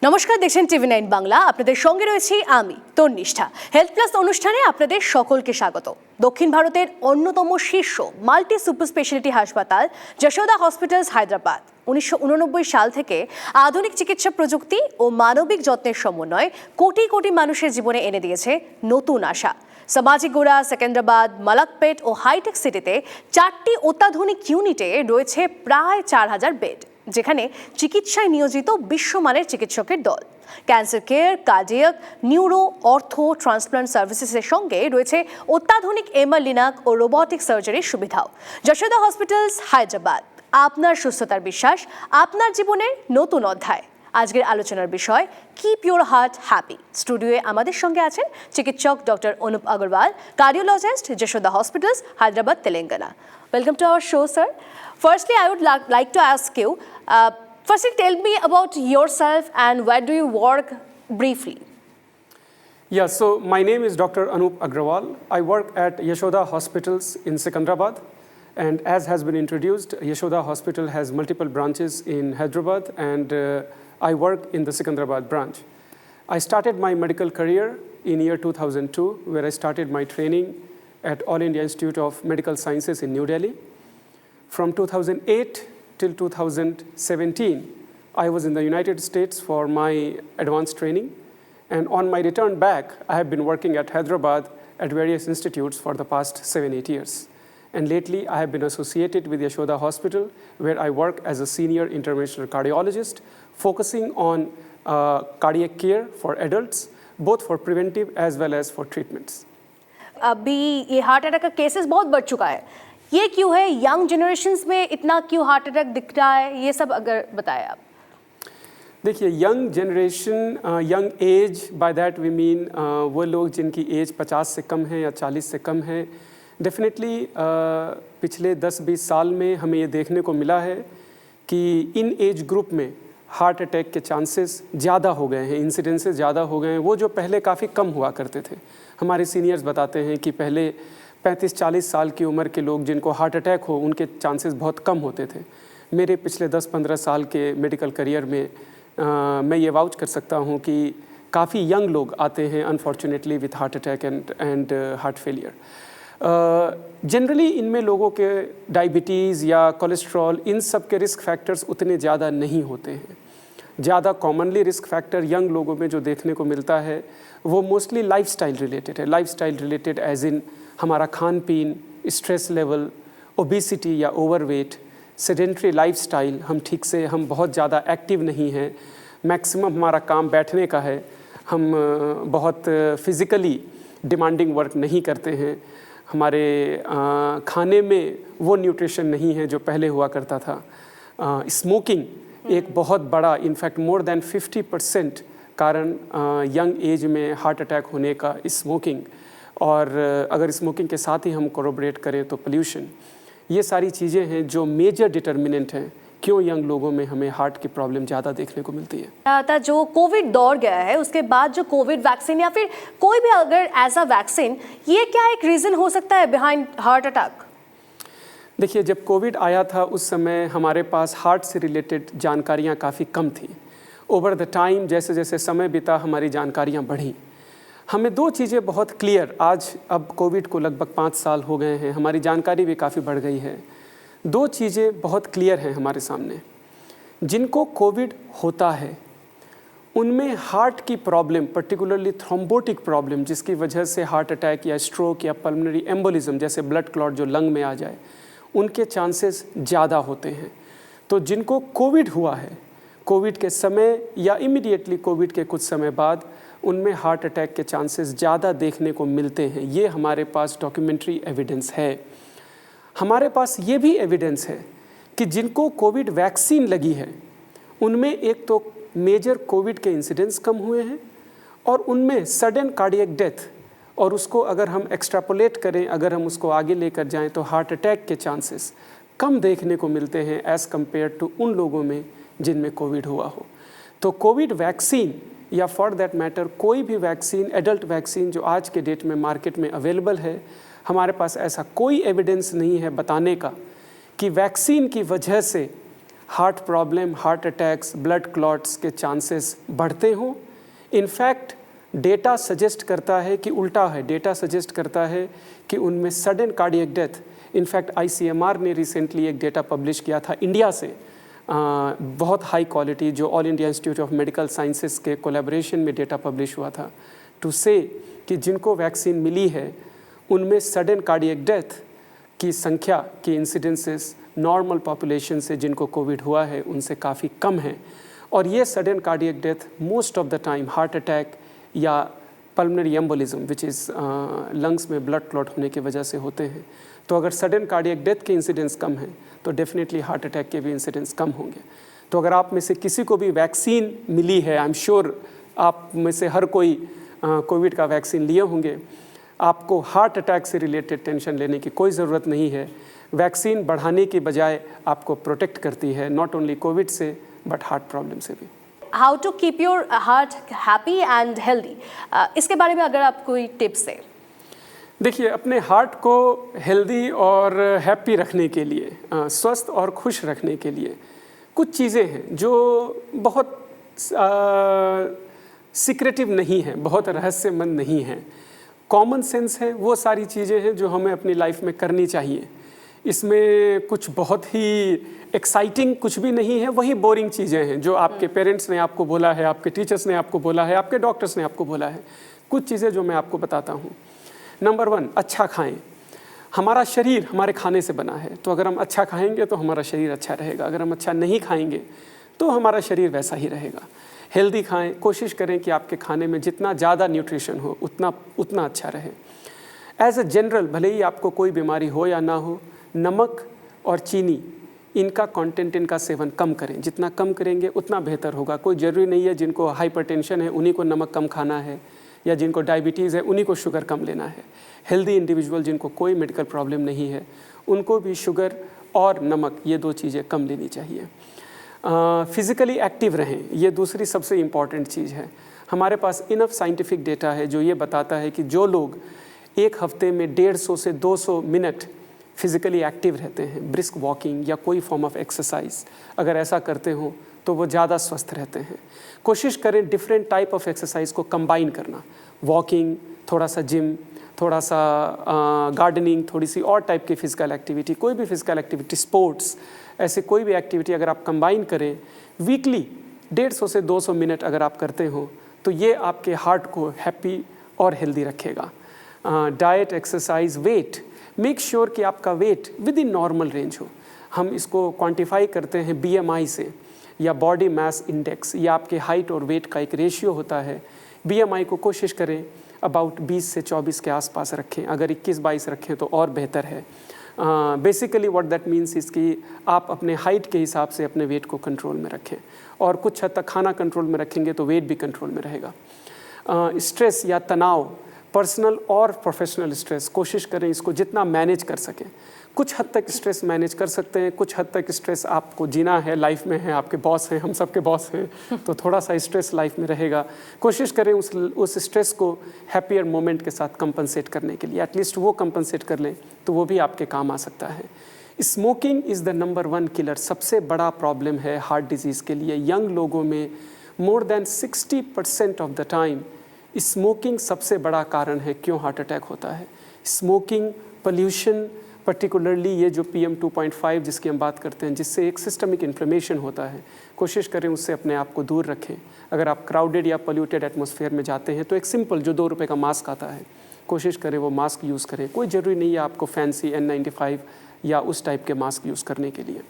নমস্কার, দেখছেন TV9 বাংলা। আপনাদের সঙ্গে রয়েছি আমি তন্নিষ্ঠা। হেলথ প্লাস অনুষ্ঠানে আপনাদের সকলকে স্বাগত। দক্ষিণ ভারতের অন্যতম শীর্ষ মাল্টি সুপার স্পেশালিটি হাসপাতাল যশোদা হসপিটালস হায়দ্রাবাদ 1989 সাল থেকে আধুনিক চিকিৎসা প্রযুক্তি ও মানবিক যত্নের সমন্বয় কোটি কোটি মানুষের জীবনে এনে দিয়েছে নতুন আশা। সমাজিগুড়া, সেকেন্দ্রাবাদ, মালাকপেট ও হাইটেক সিটিতে 4টি অত্যাধুনিক ইউনিটে রয়েছে প্রায় 4000 বেড, যেখানে চিকিৎসায় নিয়োজিত বিশ্বমানের চিকিৎসকের দল। Cancer care, cardiac, neuro, ortho, transplant সার্ভিসেসের সঙ্গে রয়েছে অত্যাধুনিক MR লিনাক ও রোবোটিক সার্জারির সুবিধাও। যশোদা হসপিটালস হায়দ্রাবাদ, আপনার সুস্থতার বিশ্বাস, আপনার জীবনের নতুন অধ্যায়। আজকের আলোচনার বিষয় কিপ ইউর হার্ট হ্যাপি। স্টুডিওয়ে আমাদের সঙ্গে আছেন চিকিৎসক doctor Anup Agarwal, cardiologist, Yashoda hospitals, Hyderabad, Telangana. Welcome to our show, sir. Firstly, I would like to ask you, firstly tell me about yourself and where do you work briefly? Yeah, so my name is Dr. Anup Agrawal. I work at Yashoda Hospitals in Secunderabad, and as has been introduced, Yashoda Hospital has multiple branches in Hyderabad, and I work in the Secunderabad branch. I started my medical career in year 2002, where I started my training at All India Institute of Medical Sciences in New Delhi. From 2008 till 2017, I was in the United States for my advanced training. And on my return back, I have been working at Hyderabad at various institutes for the past 7-8 years. And lately, I have been associated with Yashoda Hospital, where I work as a senior interventional cardiologist, focusing on cardiac care for adults, both for preventive as well as for treatments. अभी ये heart attack का cases बहुत बढ़ चुका है, ये क्यों है? यंग जनरेशन्स में इतना क्यों हार्ट अटैक दिख रहा है? ये सब अगर बताएं आप। देखिए, young generation, young age, by that we mean वो लोग जिनकी एज 50 से कम है या 40 से कम है। डेफिनेटली पिछले 10-20 साल में हमें ये देखने को मिला है कि इन एज ग्रुप में हार्ट अटैक के चांसेस ज़्यादा हो गए हैं, इंसिडेंसेस ज़्यादा हो गए हैं। वो जो पहले काफ़ी कम हुआ करते थे। हमारे सीनियर्स बताते हैं कि पहले 35-40 साल की उम्र के लोग जिनको हार्ट अटैक हो, उनके चांसेस बहुत कम होते थे। मेरे पिछले 10-15 साल के मेडिकल करियर में मैं ये वाउच कर सकता हूँ कि काफ़ी यंग लोग आते हैं unfortunately with heart attack and heart failure. Generally इनमें लोगों के डायबिटीज़ या कोलेस्ट्रॉल, इन सब के रिस्क फैक्टर्स उतने ज़्यादा नहीं होते हैं। ज़्यादा कॉमनली रिस्क फैक्टर यंग लोगों में जो देखने को मिलता है वो मोस्टली लाइफस्टाइल रिलेटेड है। लाइफस्टाइल रिलेटेड एज इन हमारा खान पीन, स्ट्रेस लेवल, ओबेसिटी या ओवरवेट, सेडेंट्री लाइफस्टाइल, हम बहुत ज़्यादा एक्टिव नहीं हैं, मैक्सिमम हमारा काम बैठने का है, हम बहुत फिज़िकली डिमांडिंग वर्क नहीं करते हैं, हमारे खाने में वो न्यूट्रिशन नहीं है जो पहले हुआ करता था। स्मोकिंग एक बहुत बड़ा, इनफैक्ट मोर देन 50% कारण यंग एज में हार्ट अटैक होने का स्मोकिंग, और अगर स्मोकिंग के साथ ही हम कोरोबरेट करें तो पोल्यूशन, ये सारी चीज़ें हैं जो मेजर डिटर्मिनेंट हैं क्यों यंग लोगों में हमें हार्ट की प्रॉब्लम ज़्यादा देखने को मिलती है। जो कोविड दौर गया है, उसके बाद जो कोविड वैक्सीन या फिर कोई भी अगर ऐसा वैक्सीन, ये क्या एक रीज़न हो सकता है बिहाइंड हार्ट अटैक? देखिए, जब कोविड आया था उस समय हमारे पास हार्ट से रिलेटेड जानकारियाँ काफ़ी कम थी। ओवर द टाइम जैसे जैसे समय बीता हमारी जानकारियाँ बढ़ी। हमें दो चीज़ें बहुत क्लियर, आज अब कोविड को लगभग 5 साल हो गए हैं, हमारी जानकारी भी काफ़ी बढ़ गई है। दो चीज़ें बहुत क्लियर हैं हमारे सामने। जिनको कोविड होता है उनमें हार्ट की प्रॉब्लम, पर्टिकुलरली थ्रोम्बोटिक प्रॉब्लम, जिसकी वजह से हार्ट अटैक या स्ट्रोक या पल्मोनरी एम्बोलिज्म जैसे ब्लड क्लॉट जो लंग में आ जाए, उनके चांसेस ज़्यादा होते हैं। तो जिनको कोविड हुआ है, कोविड के समय या इमीडिएटली कोविड के कुछ समय बाद, उनमें हार्ट अटैक के चांसेस ज़्यादा देखने को मिलते हैं। ये हमारे पास डॉक्यूमेंट्री एविडेंस है। हमारे पास ये भी एविडेंस है कि जिनको कोविड वैक्सीन लगी है उनमें एक तो मेजर कोविड के इंसिडेंस कम हुए हैं, और उनमें सडन कार्डियक डेथ, और उसको अगर हम एक्सट्रापोलेट करें, अगर हम उसको आगे लेकर जाएं, तो हार्ट अटैक के चांसेस कम देखने को मिलते हैं एज़ कम्पेयर टू उन लोगों में जिनमें कोविड हुआ हो। तो कोविड वैक्सीन या फॉर दैट मैटर कोई भी वैक्सीन, एडल्ट वैक्सीन जो आज के डेट में मार्केट में अवेलेबल है, हमारे पास ऐसा कोई एविडेंस नहीं है बताने का कि वैक्सीन की वजह से heart problem, heart attacks, blood clots के चांसेस बढ़ते हों। इनफैक्ट डेटा सजेस्ट करता है कि उल्टा है, डेटा सजेस्ट करता है कि उनमें sudden cardiac death, in fact ICMR ने रिसेंटली एक डेटा पब्लिश किया था इंडिया से, बहुत हाई क्वालिटी, जो all India institute of medical sciences के कोलैबोरेशन में डेटा पब्लिश हुआ था, टू से कि जिनको वैक्सीन मिली है उनमें सडन कार्डियक डेथ की संख्या की इंसिडेंसेस नॉर्मल पॉपुलेशन से जिनको कोविड हुआ है उनसे काफ़ी कम है। और ये sudden cardiac death most of the time heart attack या pulmonary embolism which is lungs में ब्लड क्लॉट होने की वजह से होते हैं। तो अगर सडन कार्डियक डेथ के इंसिडेंस कम हैं तो डेफिनेटली हार्ट अटैक के भी इंसिडेंस कम होंगे। तो अगर आप में से किसी को भी वैक्सीन मिली है, आई एम श्योर आप में से हर कोई कोविड का वैक्सीन लिए होंगे, आपको हार्ट अटैक से रिलेटेड टेंशन लेने की कोई ज़रूरत नहीं है। वैक्सीन बढ़ाने की बजाय आपको प्रोटेक्ट करती है, नॉट ओनली कोविड से बट हार्ट प्रॉब्लम से भी। How to keep your heart happy and healthy, इसके बारे में अगर आप कोई टिप्स दें। देखिए, अपने हार्ट को हेल्दी और हैप्पी रखने के लिए, स्वस्थ और खुश रखने के लिए कुछ चीज़ें हैं जो बहुत सीक्रेटिव नहीं है, बहुत रहस्यमंद नहीं है, कॉमन सेंस है। वो सारी चीज़ें हैं जो हमें अपनी लाइफ में करनी चाहिए। इसमें कुछ बहुत ही एक्साइटिंग कुछ भी नहीं है, वही बोरिंग चीज़ें हैं जो आपके पेरेंट्स ने आपको बोला है, आपके टीचर्स ने आपको बोला है, आपके डॉक्टर्स ने आपको बोला है। कुछ चीज़ें जो मैं आपको बताता हूँ। नंबर 1, अच्छा खाएं। हमारा शरीर हमारे खाने से बना है, तो अगर हम अच्छा खाएंगे तो हमारा शरीर अच्छा रहेगा। अगर हम अच्छा नहीं खाएंगे तो हमारा शरीर वैसा ही रहेगा। हेल्दी खाएं, कोशिश करें कि आपके खाने में जितना ज़्यादा न्यूट्रिशन हो उतना अच्छा रहे। एज अ जनरल, भले ही आपको कोई बीमारी हो या ना हो, नमक और चीनी इनका कंटेंट, इनका सेवन कम करें। जितना कम करेंगे उतना बेहतर होगा। कोई ज़रूरी नहीं है जिनको हाइपरटेंशन है उन्हीं को नमक कम खाना है, या जिनको डायबिटीज़ है उन्हीं को शुगर कम लेना है। हेल्दी इंडिविजुअल जिनको कोई मेडिकल प्रॉब्लम नहीं है उनको भी शुगर और नमक, ये 2 चीज़ें कम लेनी चाहिए। फिज़िकली एक्टिव रहें, ये दूसरी सबसे इम्पॉर्टेंट चीज़ है। हमारे पास इनफ साइंटिफिक डेटा है जो ये बताता है कि जो लोग एक हफ्ते में 150 से 200 मिनट फिज़िकली एक्टिव रहते हैं, ब्रिस्क वॉकिंग या कोई फॉर्म ऑफ एक्सरसाइज अगर ऐसा करते हो तो वो ज़्यादा स्वस्थ रहते हैं। कोशिश करें डिफरेंट टाइप ऑफ एक्सरसाइज को कंबाइन करना, वॉकिंग, थोड़ा सा जिम, थोड़ा सा गार्डनिंग, थोड़ी सी और टाइप की फ़िज़िकल एक्टिविटी, कोई भी फ़िज़िकल एक्टिविटी, स्पोर्ट्स, ऐसे कोई भी एक्टिविटी अगर आप कंबाइन करें वीकली 150 से 200 मिनट अगर आप करते हो तो ये आपके हार्ट को हैप्पी और हेल्दी रखेगा। Diet, exercise, weight, make sure कि आपका weight within normal range हो। हम इसको क्वांटिफाई करते हैं BMI से, या बॉडी मास इंडेक्स, या आपके हाइट और वेट का एक रेशियो होता है। BMI को कोशिश करें अबाउट 20 से 24 के आसपास रखें, अगर 21-22 रखें तो और बेहतर है। Basically what that means is कि आप अपने हाइट के हिसाब से अपने वेट को कंट्रोल में रखें, और कुछ हद तक खाना कंट्रोल में रखेंगे तो वेट भी कंट्रोल में रहेगा। स्ट्रेस या तनाव, पर्सनल और प्रोफेशनल स्ट्रेस, कोशिश करें इसको जितना मैनेज कर सकें। कुछ हद तक स्ट्रेस मैनेज कर सकते हैं, कुछ हद तक स्ट्रेस आपको जीना है, लाइफ में है, आपके बॉस हैं, हम सब के बॉस हैं, तो थोड़ा सा स्ट्रेस लाइफ में रहेगा। कोशिश करें उस स्ट्रेस को हैप्पियर मोमेंट के साथ कंपनसेट करने के लिए, एटलीस्ट वो कंपनसेट कर लें तो वो भी आपके काम आ सकता है। Smoking is the number 1 killer, सबसे बड़ा प्रॉब्लम है हार्ट डिजीज़ के लिए। यंग लोगों में more than 60% of the time smoking सबसे बड़ा कारण है क्यों हार्ट अटैक होता है। स्मोकिंग, पोल्यूशन, पर्टिकुलरली ये जो PM 2.5 जिसकी हम बात करते हैं, जिससे एक सिस्टमिक इन्फ्लेमेशन होता है, कोशिश करें उससे अपने आप को दूर रखें। अगर आप क्राउडेड या पोल्यूटेड एटमॉस्फेयर में जाते हैं तो एक सिंपल जो 2 रुपये का मास्क आता है, कोशिश करें वो मास्क यूज़ करें। कोई ज़रूरी नहीं है आपको फैंसी N95 या उस टाइप के मास्क यूज़ करने के लिए।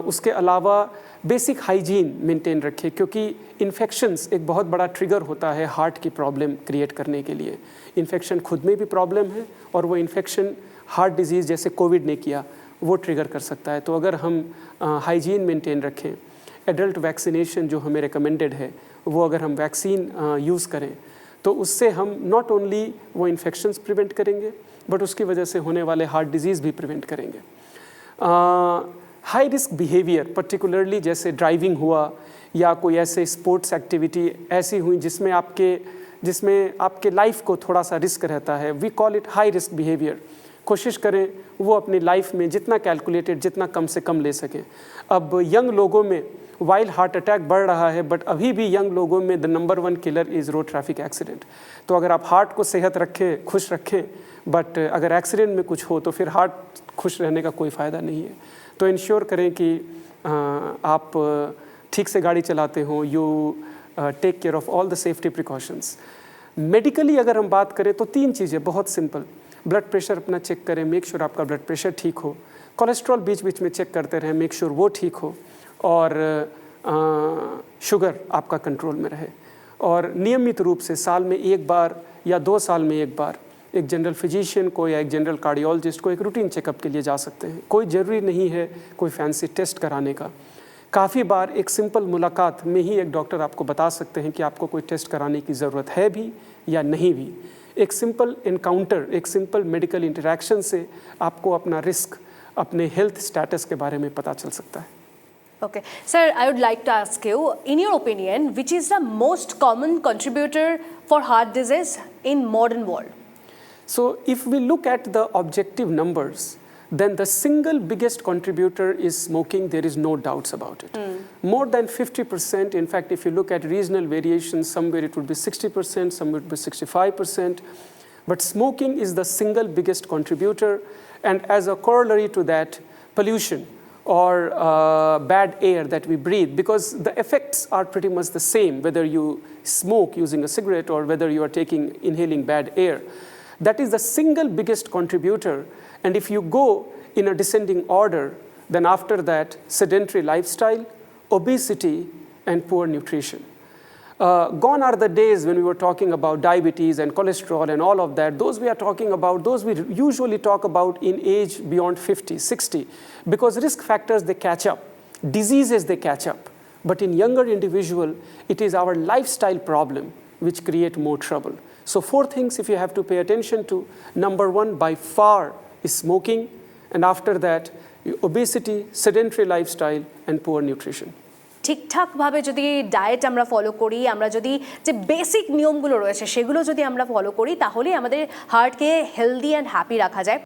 उसके अलावा बेसिक हाइजीन मेंटेन रखें, क्योंकि इन्फेक्शंस एक बहुत बड़ा ट्रिगर होता है हार्ट की प्रॉब्लम क्रिएट करने के लिए। इन्फेक्शन खुद में भी प्रॉब्लम है, और वो इन्फेक्शन हार्ट डिजीज़ जैसे कोविड ने किया वो ट्रिगर कर सकता है। तो अगर हम हाइजीन मेंटेन रखें, एडल्ट वैक्सीनेशन जो हमें रिकमेंडेड है वो अगर हम वैक्सीन यूज़ करें तो उससे हम नॉट ओनली वो इन्फेक्शंस प्रिवेंट करेंगे बट उसकी वजह से होने वाले हार्ट डिजीज़ भी प्रिवेंट करेंगे। हाई रिस्क बिहेवियर, पर्टिकुलरली जैसे ड्राइविंग हुआ या कोई ऐसे स्पोर्ट्स एक्टिविटी ऐसी हुई जिसमें आपके जिसमें आपके लाइफ को थोड़ा सा रिस्क रहता है, we call it high risk behaviour. कोशिश करें वो अपनी लाइफ में जितना कैलकुलेटेड, जितना कम से कम ले सकें। अब यंग लोगों में वाइल हार्ट अटैक बढ़ रहा है, बट अभी भी यंग लोगों में the number 1 killer is road traffic accident. तो अगर आप हार्ट को सेहत रखें, खुश रखें, बट अगर एक्सीडेंट में कुछ हो तो फिर हार्ट खुश रहने का कोई फ़ायदा नहीं है। तो इंश्योर करें कि आप ठीक से गाड़ी चलाते हो, you take care of all the safety precautions. Medically अगर हम बात करें तो 3 चीज़ें बहुत सिंपल। ब्लड प्रेशर अपना चेक करें, मेक श्योर आपका ब्लड प्रेशर ठीक हो। कोलेस्ट्रॉल बीच बीच में चेक करते रहें, मेक श्योर वो ठीक हो। और शुगर आपका कंट्रोल में रहे। और नियमित रूप से साल में 1 बार या 2 साल में 1 बार एक जनरल फिजिशियन को या एक जनरल कार्डियोलॉजिस्ट को एक रूटीन चेकअप के लिए जा सकते हैं। कोई ज़रूरी नहीं है कोई फैंसी टेस्ट कराने का। काफ़ी बार एक सिंपल मुलाकात में ही एक डॉक्टर आपको बता सकते हैं कि आपको कोई टेस्ट कराने की ज़रूरत है भी या नहीं भी। एक सिंपल इनकाउंटर, एक सिंपल मेडिकल इंटरेक्शन से आपको अपना रिस्क, अपने हेल्थ स्टेटस के बारे में पता चल सकता है। Okay, sir, I would like to ask you, in your opinion, which is the most common contributor for heart disease in modern world? So if we look at the objective numbers, then the single biggest contributor is smoking. There is no doubts about it. More than 50%. In fact, if you look at regional variations, somewhere it would be 60%, somewhere it would be 65%. But smoking is the single biggest contributor. And as a corollary to that, pollution or bad air that we breathe, because the effects are pretty much the same, whether you smoke using a cigarette or whether you are inhaling bad air. That is the single biggest contributor. And if you go in a descending order, then after that, sedentary lifestyle, obesity, and poor nutrition. Gone are the days when we were talking about diabetes and cholesterol and all of that. Those we are talking about, those we usually talk about in age beyond 50, 60, because risk factors, they catch up. Diseases, they catch up. But in younger individual, it is our lifestyle problem which create more trouble. So 4 things if you have to pay attention to. Number 1 by far is smoking. And after that, obesity, sedentary lifestyle, and poor nutrition. ঠিকঠাকভাবে যদি diet আমরা follow করি, আমরা যদি যে basic নিয়মগুলো রয়েছে সেগুলো যদি আমরা ফলো করি, তাহলেই আমাদের হার্টকে হেলদি অ্যান্ড হ্যাপি রাখা যায়।